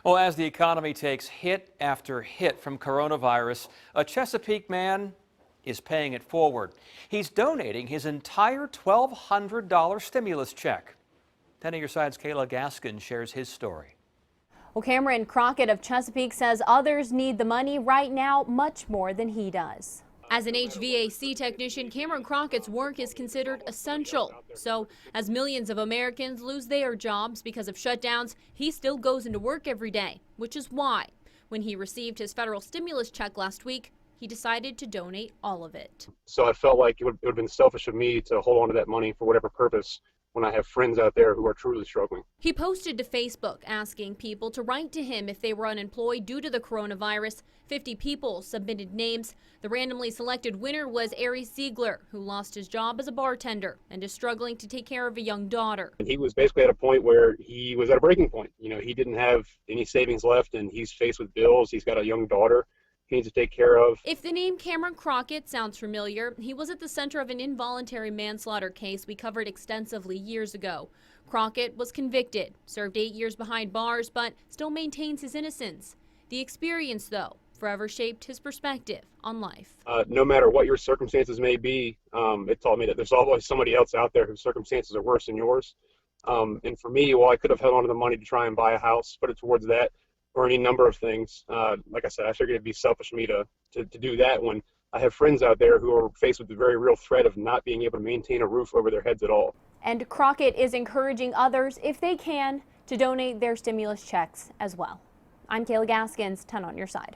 Well, as the economy takes hit after hit from coronavirus, a Chesapeake man is paying it forward. He's donating his entire $1,200 stimulus check. 10 on your side's Kayla Gaskin shares his story. Well, Cameron Crockett of Chesapeake says others need the money right now much more than he does. As an HVAC technician, Cameron Crockett's work is considered essential. So, as millions of Americans lose their jobs because of shutdowns, he still goes into work every day, which is why, when he received his federal stimulus check last week, he decided to donate all of it. So I felt like it would have been selfish of me to hold on to that money for whatever purpose when I have friends out there who are truly struggling. He posted to Facebook asking people to write to him if they were unemployed due to the coronavirus. 50 people submitted names. The randomly selected winner was Ari Ziegler, who lost his job as a bartender and is struggling to take care of a young daughter. And he was basically at a point where he was at a breaking point. You know, he didn't have any savings left and he's faced with bills. He's got a young daughter he needs to take care of. If the name Cameron Crockett sounds familiar, he was at the center of an involuntary manslaughter case we covered extensively years ago. Crockett was convicted, served 8 years behind bars, but still maintains his innocence. The experience, though, forever shaped his perspective on life. No matter what your circumstances may be, it taught me that there's always somebody else out there whose circumstances are worse than yours. And for me, while I could have held on to the money to try and buy a house, put it towards that, or any number of things. Like I said, I figured it'd be selfish of me to do that when I have friends out there who are faced with the very real threat of not being able to maintain a roof over their heads at all. And Crockett is encouraging others, if they can, to donate their stimulus checks as well. I'm Kayla Gaskins, 10 on your side.